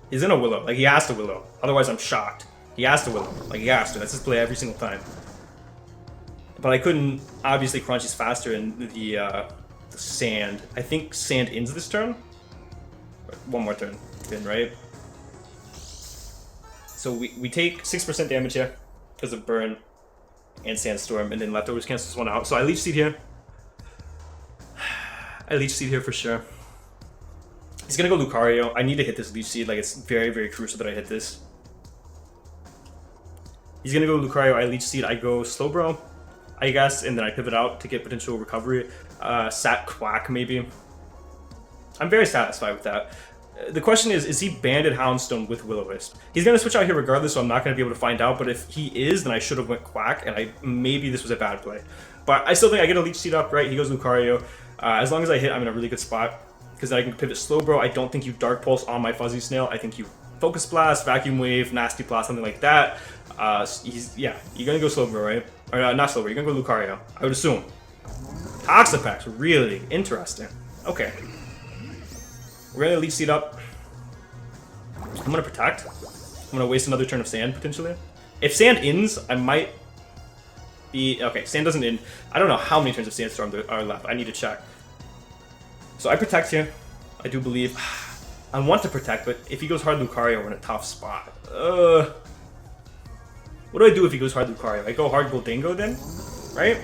He's in a Willow. Like, he has to Willow. Otherwise, I'm shocked. He has to Willow. Like, he has to. That's his play every single time. But I couldn't obviously crunch. He's faster in the sand. I think sand ends this turn. One more turn, then, right? So we take 6% damage here because of burn and sandstorm, and then leftovers cancels one out. So I leech seed here. I leech seed here for sure. He's gonna go Lucario. I need to hit this leech seed. Like, it's very, very crucial that I hit this. He's gonna go Lucario. I leech seed. I go Slowbro, I guess, and then I pivot out to get potential recovery. Sat Quack, maybe. I'm very satisfied with that. The question is he banded Houndstone with Will-O-Wisp? He's going to switch out here regardless, so I'm not going to be able to find out, but if he is, then I should have went Quack, and maybe this was a bad play. But I still think I get a leech seed up, right? He goes Lucario. As long as I hit, I'm in a really good spot, because then I can pivot Slowbro. I don't think you Dark Pulse on my Fuzzy Snail. I think you Focus Blast, Vacuum Wave, Nasty Blast, something like that. Yeah, you're going to go Slowbro, right? Or not Slowbro, you're going to go Lucario, I would assume. Toxapex, really interesting. Okay. We're going to leech seed up. I'm going to protect. I'm going to waste another turn of sand, potentially. If sand ends, I might be... Okay, sand doesn't end. I don't know how many turns of sandstorm there are left. I need to check. So I protect here. I do believe... I want to protect, but if he goes hard Lucario, we're in a tough spot. What do I do if he goes hard Lucario? I go hard Goldingo then? Right?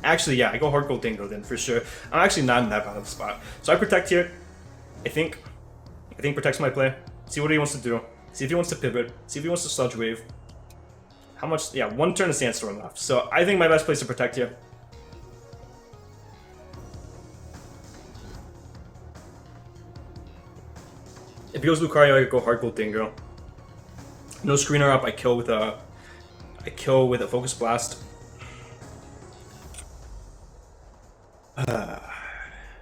Actually, yeah, I go hard Goldingo then, for sure. I'm actually not in that bad of a spot. So I protect here. I think protects my play. See what he wants to do. See if he wants to pivot. See if he wants to Sludge Wave. How much? Yeah, one turn of Sandstorm left. So I think my best play is to protect here. If he goes Lucario, I go hard Goldingo. No screener up. I kill with a Focus Blast.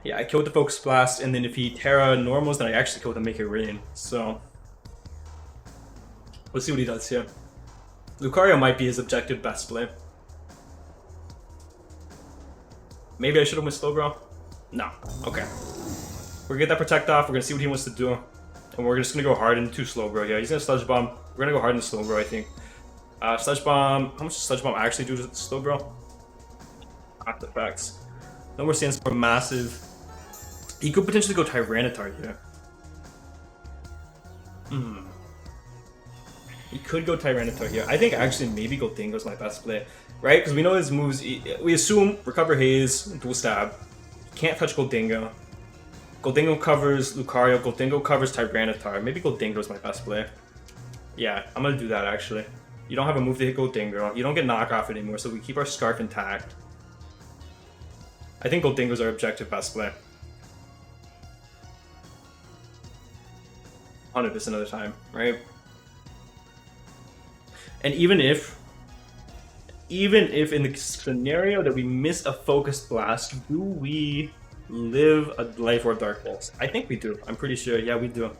Yeah, I kill with the Focus Blast, and then if he Terra normals, then I actually kill with a Make It Rain. So let's see what he does here. Lucario might be his objective best play. Maybe I should have went Slowbro? No. Okay. We're gonna get that Protect off. We're gonna see what he wants to do. And we're just gonna go hard into Slowbro. Yeah, he's gonna Sludge Bomb. We're gonna go hard into Slowbro, I think. Sludge Bomb. How much does Sludge Bomb actually do to Slowbro? Artifacts. No more Sandstorm, massive. He could potentially go Tyranitar here. He could go Tyranitar here. I think actually maybe Goldingo is my best play, right? Because we know his moves. We assume Recover Haze, Dual Stab. Can't touch Goldingo. Goldingo covers Lucario. Goldingo covers Tyranitar. Maybe Goldingo is my best play. Yeah, I'm gonna do that actually. You don't have a move to hit Goldingo. You don't get knockoff anymore, so we keep our Scarf intact. I think Goldingo's our objective best play. 100% of the time, right? And even if in the scenario that we miss a Focus Blast, do we live a Life Orb Dark Pulse? I think we do. I'm pretty sure. Yeah, we do.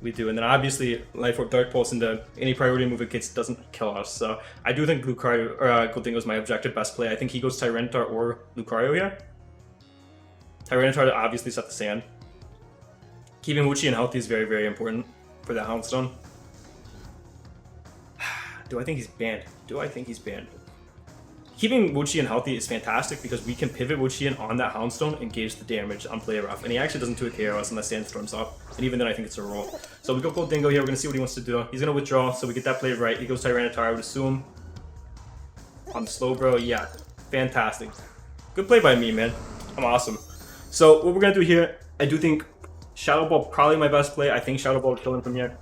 We do. And then obviously Life Orb Dark Pulse into any priority move it gets doesn't kill us. So I do think Lucario or Goldingo is my objective best play. I think he goes Tyranitar or Lucario here. Tyranitar to obviously set the sand. Keeping WO-CHIEN healthy is very, very important for that Houndstone. Do I think he's banned? Do I think he's banned? Keeping WO-CHIEN healthy is fantastic because we can pivot WO-CHIEN on that Houndstone and gauge the damage on play rough. And he actually doesn't do a KOS unless Sandstorm's up. And even then I think it's a roll. So we go Goldingo here, we're gonna see what he wants to do. He's gonna withdraw, so we get that play right. He goes Tyranitar, I would assume. On the Slowbro, yeah. Fantastic. Good play by me, man. I'm awesome. So what we're gonna do here, I do think Shadow Ball probably my best play. I think Shadow Ball will kill him from here.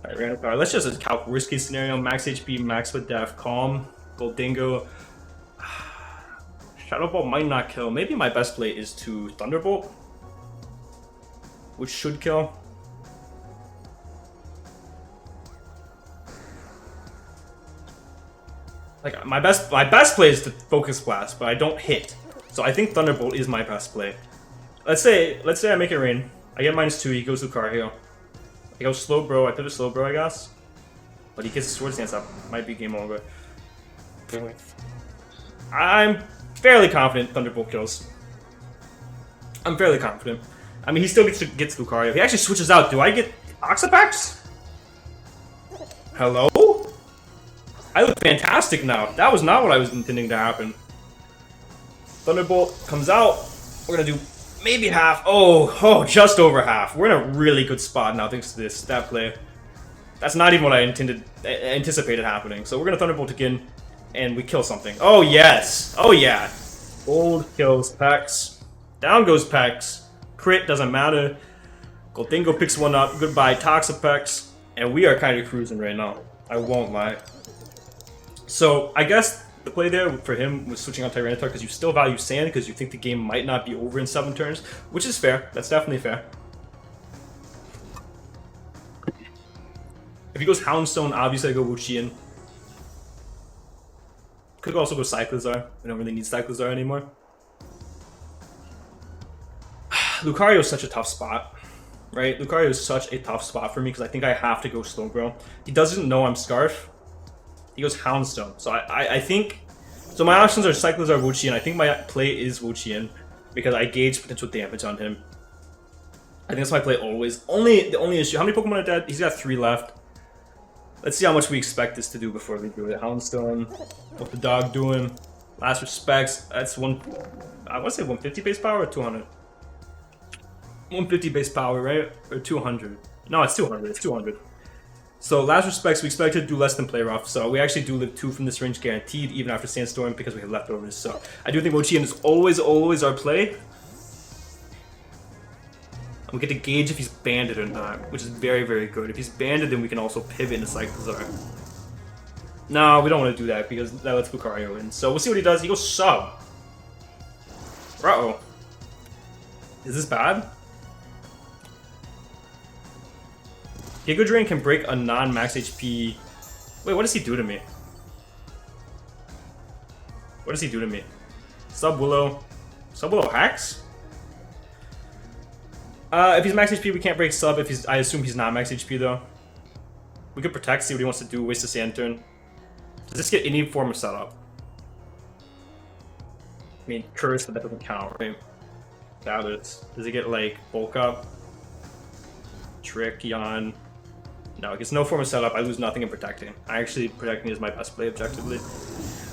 Tyranitar. Let's just calc worst case scenario. Max HP, max with Def, Calm, Goldingo. Shadow Ball might not kill. Maybe my best play is to Thunderbolt, which should kill. Like my best play is to Focus Blast, but I don't hit. So I think Thunderbolt is my best play. Let's say I make it rain. I get -2. He goes to Lucario. I go Slowbro. I pivot Slowbro, I guess. But he gets a Swords Dance up. Might be game over. I'm fairly confident Thunderbolt kills. I'm fairly confident. I mean, he still gets Lucario. He actually switches out. Do I get Oxapax? Hello? I look fantastic now. That was not what I was intending to happen. Thunderbolt comes out. We're gonna do maybe half. Oh, just over half. We're in a really good spot now thanks to that play. That's not even what I anticipated happening. So we're gonna Thunderbolt again, and we kill something. Oh yes. Oh yeah. Gold kills Pex. Down goes Pex. Crit doesn't matter. Goldingo picks one up. Goodbye, Toxapex. And we are kind of cruising right now. I won't lie. So I guess the play there for him was switching out Tyranitar because you still value Sand because you think the game might not be over in 7 turns, which is fair. That's definitely fair. If he goes Houndstone, obviously I go WO-CHIEN. Could also go Cyclizar. We don't really need Cyclizar anymore. Lucario is such a tough spot, right? Lucario is such a tough spot for me because I think I have to go Slowbro. He doesn't know I'm Scarf. He goes Houndstone. So I think... So my options are Cyclizar, WO-CHIEN. I think my play is WO-CHIEN because I gauge potential damage on him. I think that's my play always. The only issue... How many Pokemon are dead? He's got 3 left. Let's see how much we expect this to do before we do it. Houndstone. What's the dog doing? Last respects. That's one... I want to say 150 base power or 200? 150 base power, right? Or 200? No, it's 200. It's 200. So last respects, we expected to do less than play rough. So we actually do live 2 from this range guaranteed, even after Sandstorm, because we have leftovers. So I do think WO-CHIEN is always our play. And we get to gauge if he's banded or not, which is very good. If he's banded, then we can also pivot into Cyclizar. No, we don't want to do that because that lets Lucario in. So we'll see what he does. He goes Sub. Uh-oh. Is this bad? Giga Drain can break a non-max HP... Wait, what does he do to me? What does he do to me? Sub Willow. Sub Willow hacks? If he's max HP, we can't break Sub. If he's, I assume he's not max HP though. We could Protect, see what he wants to do, waste a Sand turn. Does this get any form of setup? I mean, Curse, but that doesn't count, right? Doubt it. Does it get like Bulk Up? Trick, Yawn? No, it gets no form of setup. I lose nothing in Protecting. Protecting is my best play objectively.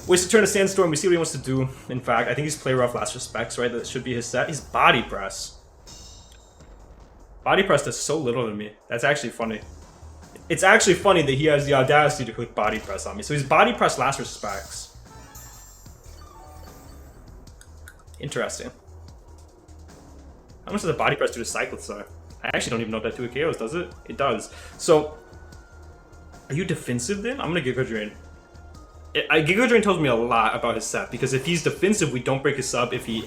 Waste a turn of Sandstorm. We see what he wants to do. In fact, I think he's play rough last respects, right? That should be his set. He's Body Press. Body Press does so little to me. That's actually funny. It's actually funny that he has the audacity to click Body Press on me. So he's Body Press last respects. Interesting. How much does a Body Press do to Cyclizar? I actually don't even know if that 2 KOs, does it? It does. So, are you defensive then? I'm going to Giga Drain. Giga Drain tells me a lot about his set, because if he's defensive, we don't break his Sub. If he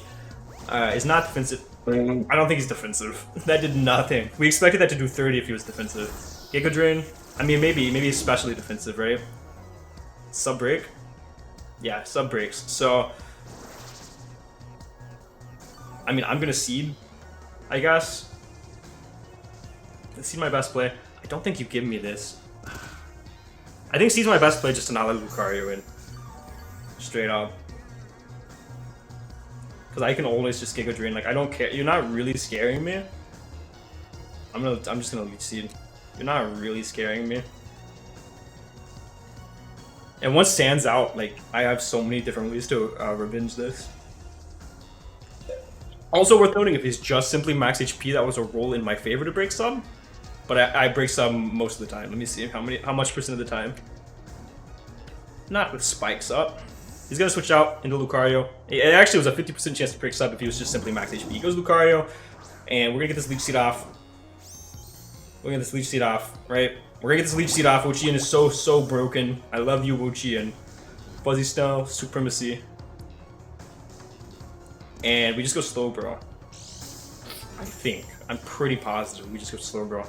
is not defensive, I don't think he's defensive. That did nothing. We expected that to do 30 if he was defensive. Giga Drain, I mean, maybe especially defensive, right? Sub Break? Yeah, Sub Breaks. So, I mean, I'm going to Seed, I guess. Seed my best play. I don't think you give me this. I think Seed's my best play just to not let Lucario in. Straight up. Because I can always just Giga Drain. Like, I don't care. You're not really scaring me. I'm just gonna Leech Seed. You're not really scaring me. And once Sand's out, like, I have so many different ways to revenge this. Also worth noting, if he's just simply max HP, that was a roll in my favor to break Sub. But I break Sub most of the time. Let me see how much percent of the time. Not with Spikes up. He's gonna switch out into Lucario. It actually was a 50% chance to break Sub if he was just simply max HP. He goes Lucario, and we're gonna get this Leech Seed off. We're gonna get this Leech Seed off, right? We're gonna get this Leech Seed off. WO-CHIEN is so broken. I love you, WO-CHIEN. Fuzzy Snow, Supremacy. And we just go Slowbro. I think. I'm pretty positive we just go Slowbro.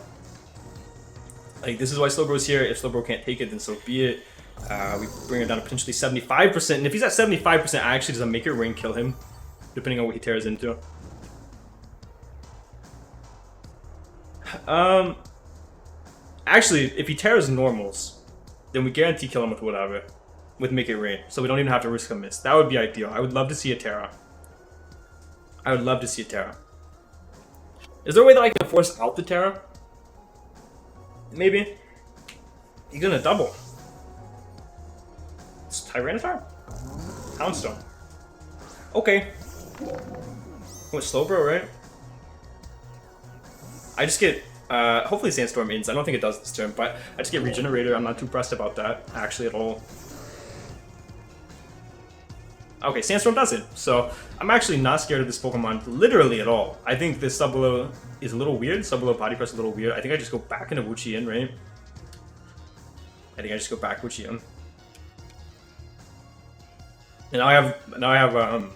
Like, this is why Slowbro's here. If Slowbro can't take it, then so be it. We bring it down to potentially 75%. And if he's at 75%, actually does a Make It Rain kill him, depending on what he tears into. Actually, if he tears normals, then we guarantee kill him with whatever. With Make It Rain. So we don't even have to risk a miss. That would be ideal. I would love to see a Terra. I would love to see a Terra. Is there a way that I can force out the Terra? Maybe. He's gonna double. It's Tyranitar? Houndstone. Okay. What, Slowbro, right? I just get, hopefully Sandstorm ends. I don't think it does this turn, but I just get Regenerator. I'm not too pressed about that, actually, at all. Okay, Sandstorm does it. So, I'm actually not scared of this Pokemon, literally at all. I think this Sub-Below is a little weird. Sub-Below Body Press is a little weird. I think I just go back into WO-CHIEN, right? I think I just go back WO-CHIEN. And now I have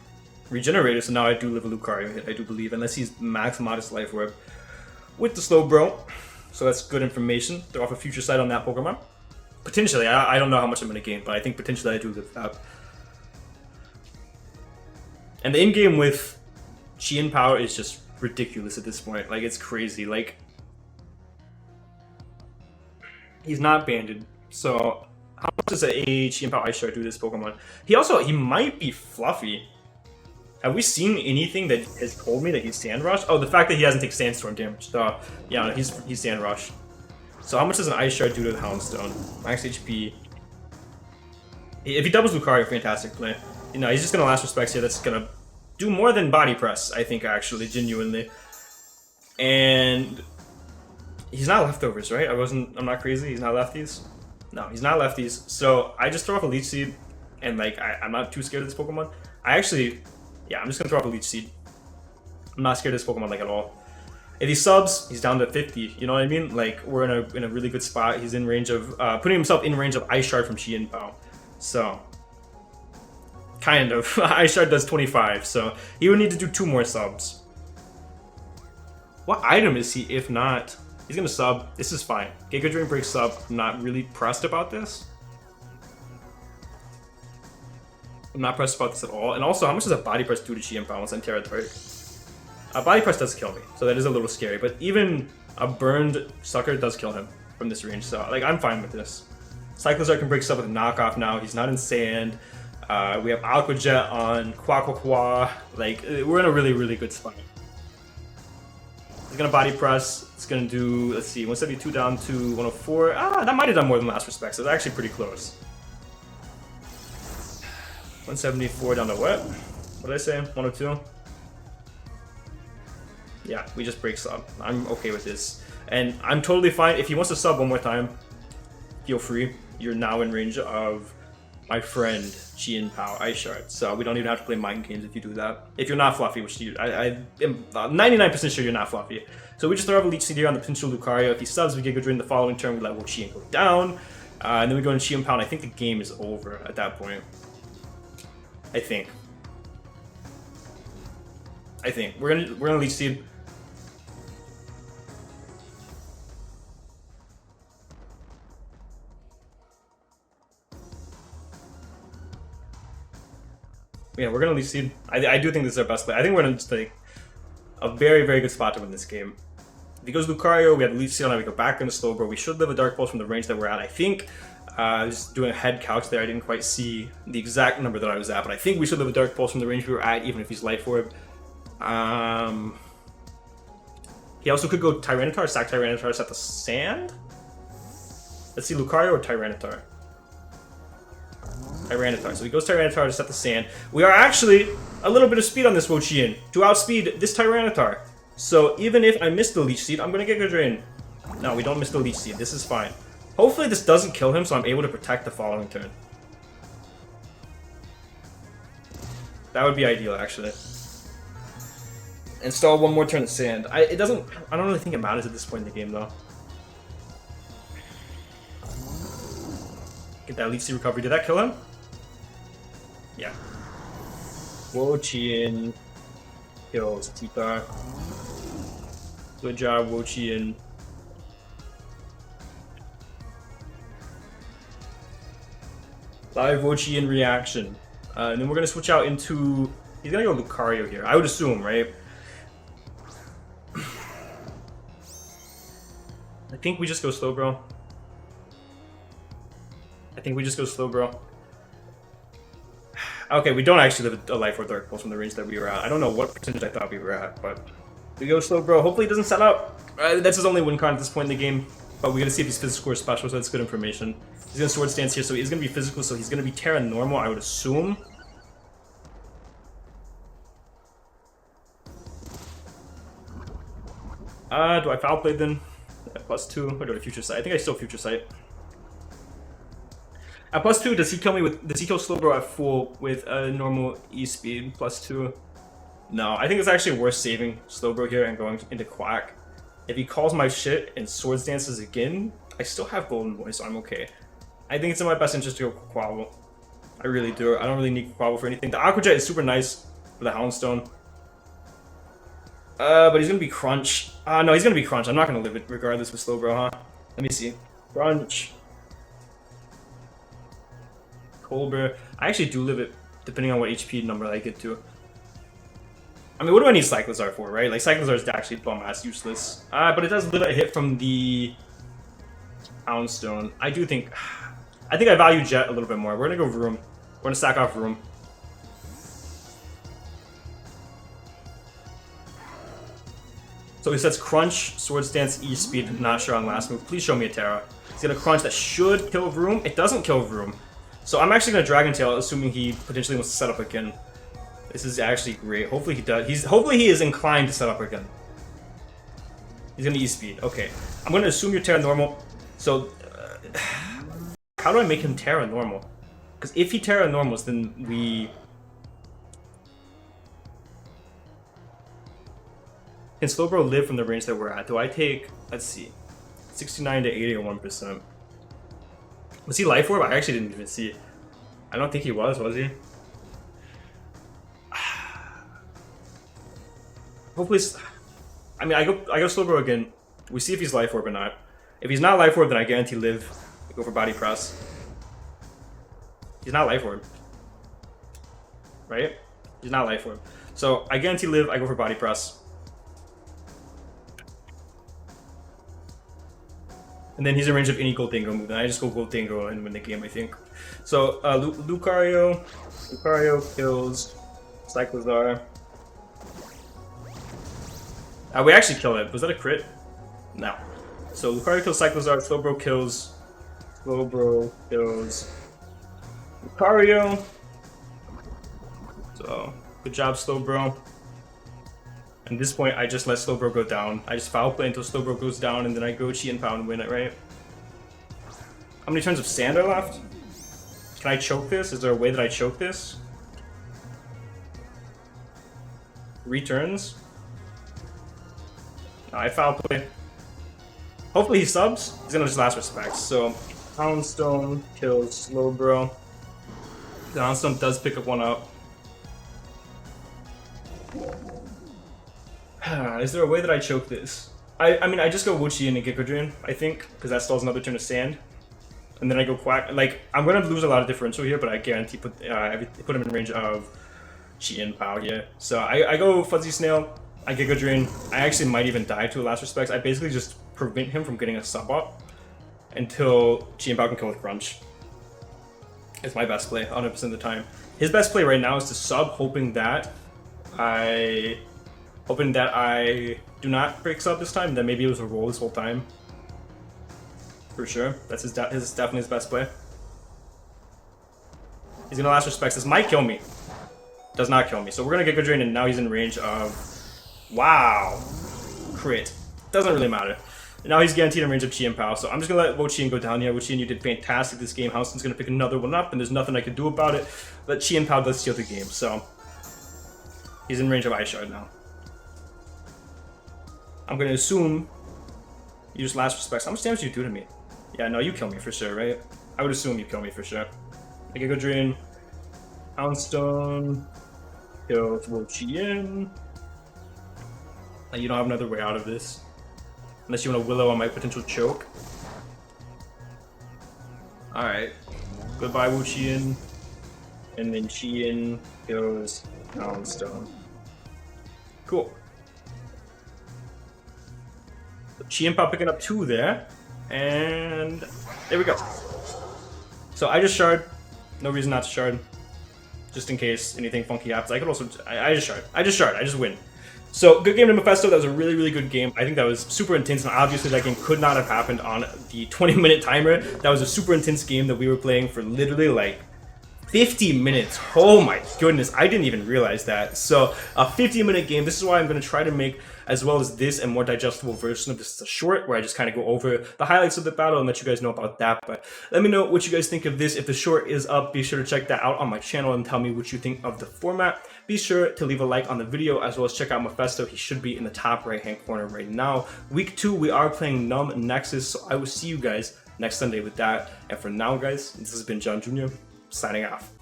Regenerator, so now I do live a Lucario hit, I do believe, unless he's max Modest Life Orb with the Slowbro. So that's good information. Throw off a Future Sight on that Pokemon. Potentially, I don't know how much I'm going to gain, but I think potentially I do live that. And the in-game with Chien power is just ridiculous at this point. Like, it's crazy. Like, he's not banded, so how much does a Chien Power Ice Shard do to this Pokemon? He might be fluffy. Have we seen anything that has told me that he's Sand Rush? Oh, the fact that he doesn't take Sandstorm damage. Yeah, he's Sand Rush. So how much does an Ice Shard do to the Houndstone? Max HP. If he doubles Lucario, fantastic play. You know, he's just gonna Last Respects here. That's gonna do more than Body Press, I think, actually, genuinely. And he's not leftovers, right? I'm not crazy. He's not lefties. No, he's not lefties. So I just throw off a Leech Seed, and like I'm not too scared of this Pokemon. I'm just gonna throw off a Leech Seed. I'm not scared of this Pokemon like at all. If he subs, he's down to 50. You know what I mean? Like, we're in a really good spot. He's in range of putting himself in range of Ice Shard from Chien Pao. So kind of. Ice Shard does 25, so he would need to do 2 more subs. What item is he if not? He's gonna sub. This is fine. Giga Drain breaks sub. I'm not really pressed about this. I'm not pressed about this at all. And also, how much does a Body Press do to Chien Pao once on Territory? A Body Press does kill me, so that is a little scary. But even a burned Sucker does kill him from this range, so like I'm fine with this. Cyclizar can break sub with a knockoff now. He's not in Sand. We have Aqua Jet on Qua. Like, we're in a really, really good spot. He's gonna Body Press. It's gonna do, let's see, 172 down to 104. That might have done more than Last Respect, so it's actually pretty close. 174 down to what? What did I say? 102? Yeah, we just break sub. I'm okay with this. And I'm totally fine. If he wants to sub one more time, feel free. You're now in range of my friend Chien Pao Ice Shard. So we don't even have to play mind games if you do that. If you're not fluffy, which I am 99% sure you're not fluffy. So we just throw up a Leech Seed here on the potential Lucario. If he subs, we Giga Drain the following turn. We let WO-CHIEN go down. And then we go into Chien Pao, and I think the game is over at that point. I think. We're gonna Leech Seed. Yeah, we're gonna Leech Seed. I do think this is our best play. I think we're in just like a very, very good spot to win this game. If he goes Lucario, we have Leech Seed, now we go back into Slowbro. We should live a Dark Pulse from the range that we're at. I think, just doing a head couch there, I didn't quite see the exact number that I was at, but I think we should live a Dark Pulse from the range we were at, even if he's Life Orb. He also could go Tyranitar, sack Tyranitar, set the Sand? Let's see, Lucario or Tyranitar? Tyranitar. So he goes Tyranitar to set the Sand. We are actually a little bit of speed on this WO-CHIEN to outspeed this Tyranitar. So even if I miss the Leech Seed, I'm going to Giga Drain. No, we don't miss the Leech Seed. This is fine. Hopefully this doesn't kill him, so I'm able to protect the following turn. That would be ideal, actually. Install one more turn of Sand. I don't really think it matters at this point in the game, though. Get that Leech Seed recovery. Did that kill him? Yeah. WO-CHIEN kills Tipa. Good job, WO-CHIEN. Live WO-CHIEN reaction. And then we're going to switch out into... He's going to go Lucario here. I would assume, right? I think we just go Slowbro. Okay, we don't actually live a Life Orb Dark Pulse from the range that we were at. I don't know what percentage I thought we were at, but we go Slowbro. Hopefully it doesn't set up. That's his only win con at this point in the game. But we gotta see if he's physical or special, so that's good information. He's gonna sword stance here, so he's gonna be physical, so he's gonna be Terra normal, I would assume. Do I foul play then? At +2, or do I future sight? I think I still future sight. At +2, does he kill me with? Does he kill Slowbro at full with a normal E speed +2? No, I think it's actually worth saving Slowbro here and going into Quack. If he calls my shit and swords dances again, I still have Golden Voice, so I'm okay. I think it's in my best interest to go Quackable. I really do. I don't really need Quackable for anything. The Aqua Jet is super nice for the Houndstone. But he's gonna be Crunch. No, he's gonna be Crunch. I'm not gonna live it regardless with Slowbro, huh? Let me see. Crunch. Colbert. I actually do live it, depending on what HP number I get to. I mean, what do I need Cyclizar for, right? Like, Cyclizar is actually bum-ass useless. But it does live a hit from the Houndstone. I do think... I think I value Jet a little bit more. We're gonna go Room. We're gonna sack off Room. So he sets Crunch, Sword Stance, E-Speed, not sure on last move. Please show me a Terra. He's gonna Crunch that should kill Vroom. It doesn't kill Vroom. So I'm actually gonna Dragon Tail, assuming he potentially wants to set up again. This is actually great. Hopefully he does. Hopefully he is inclined to set up again. He's gonna E-Speed. Okay. I'm gonna assume you're Terra normal. So how do I make him Terra normal? Because if he Terra normals, then we... Can Slowbro live from the range that we're at? Do I take, let's see, 69 to 80 or 1%? Was he Life Orb? I actually didn't even see. I don't think he was he? Hopefully, I mean, I go Slowbro again. We see if he's Life Orb or not. If he's not Life Orb, then I guarantee live. I go for Body Press. He's not Life Orb. Right? He's not Life Orb. So I guarantee live, I go for Body Press. And then he's in range of any Goldingo move, and I just go Goldingo and win the game, I think. So, Lucario kills Cyclizar. We actually killed it. Was that a crit? No. So, Lucario kills Cyclizar, Slowbro kills Lucario. So, good job, Slowbro. At this point, I just let Slowbro go down. I just foul play until Slowbro goes down, and then I go Chien Pow and win it, right? How many turns of sand are left? Can I choke this? Is there a way that I choke this? 3 turns? No, I foul play. Hopefully he subs. He's gonna just last respects. So, Houndstone kills Slowbro. The Houndstone does pick up one up. Is there a way that I choke this? I mean, I just go WO-CHIEN and Gecko Drain, I think, because that stalls another turn of sand. And then I go Quack. Like, I'm going to lose a lot of differential here, but I guarantee put him in range of Chien Pow here. So I go Fuzzy Snail, I Gecko Drain. I actually might even die to a last respects. I basically just prevent him from getting a sub up until Chien Pow can kill with Crunch. It's my best play, 100% of the time. His best play right now is to sub, hoping that I do not break sub this time, then maybe it was a roll this whole time. For sure. That's definitely his best play. He's gonna last respects. This might kill me. Does not kill me. So we're gonna get Gecko Drain, and now he's in range of... Wow. Crit. Doesn't really matter. And now he's guaranteed in range of Chien Pow. So I'm just gonna let WO-CHIEN go down here. WO-CHIEN, you did fantastic this game. Houston's gonna pick another one up, and there's nothing I can do about it. But Chien Pow does steal the game, so... He's in range of Ice Shard now. I'm gonna assume you just last respects. How much damage do you do to me? Yeah, no, you kill me for sure, right? I would assume you kill me for sure. I Gecko Drain. Houndstone. Kills WO-CHIEN. You don't have another way out of this. Unless you want to Willow on my potential choke. Alright. Goodbye, WO-CHIEN. And then Chien goes Houndstone. Cool. Chien Pow picking up 2 there, and there we go. So I just shard, no reason not to shard, just in case anything funky happens. I could also, I just shard, I just win. So, good game to Mephisto. That was a really, really good game. I think that was super intense, and obviously that game could not have happened on the 20-minute timer. That was a super intense game that we were playing for literally like 50 minutes. Oh my goodness, I didn't even realize that. So, a 50-minute game. This is why I'm going to try to make, as well as this, a more digestible version of this. It's a short where I just kind of go over the highlights of the battle and let you guys know about that. But let me know what you guys think of this. If the short is up, be sure to check that out on my channel and tell me what you think of the format. Be sure to leave a like on the video, as well as check out Mephisto. He should be in the top right-hand corner right now. Week 2, we are playing Numb Nexus, so I will see you guys next Sunday with that. And for now, guys, this has been John Jr. signing off.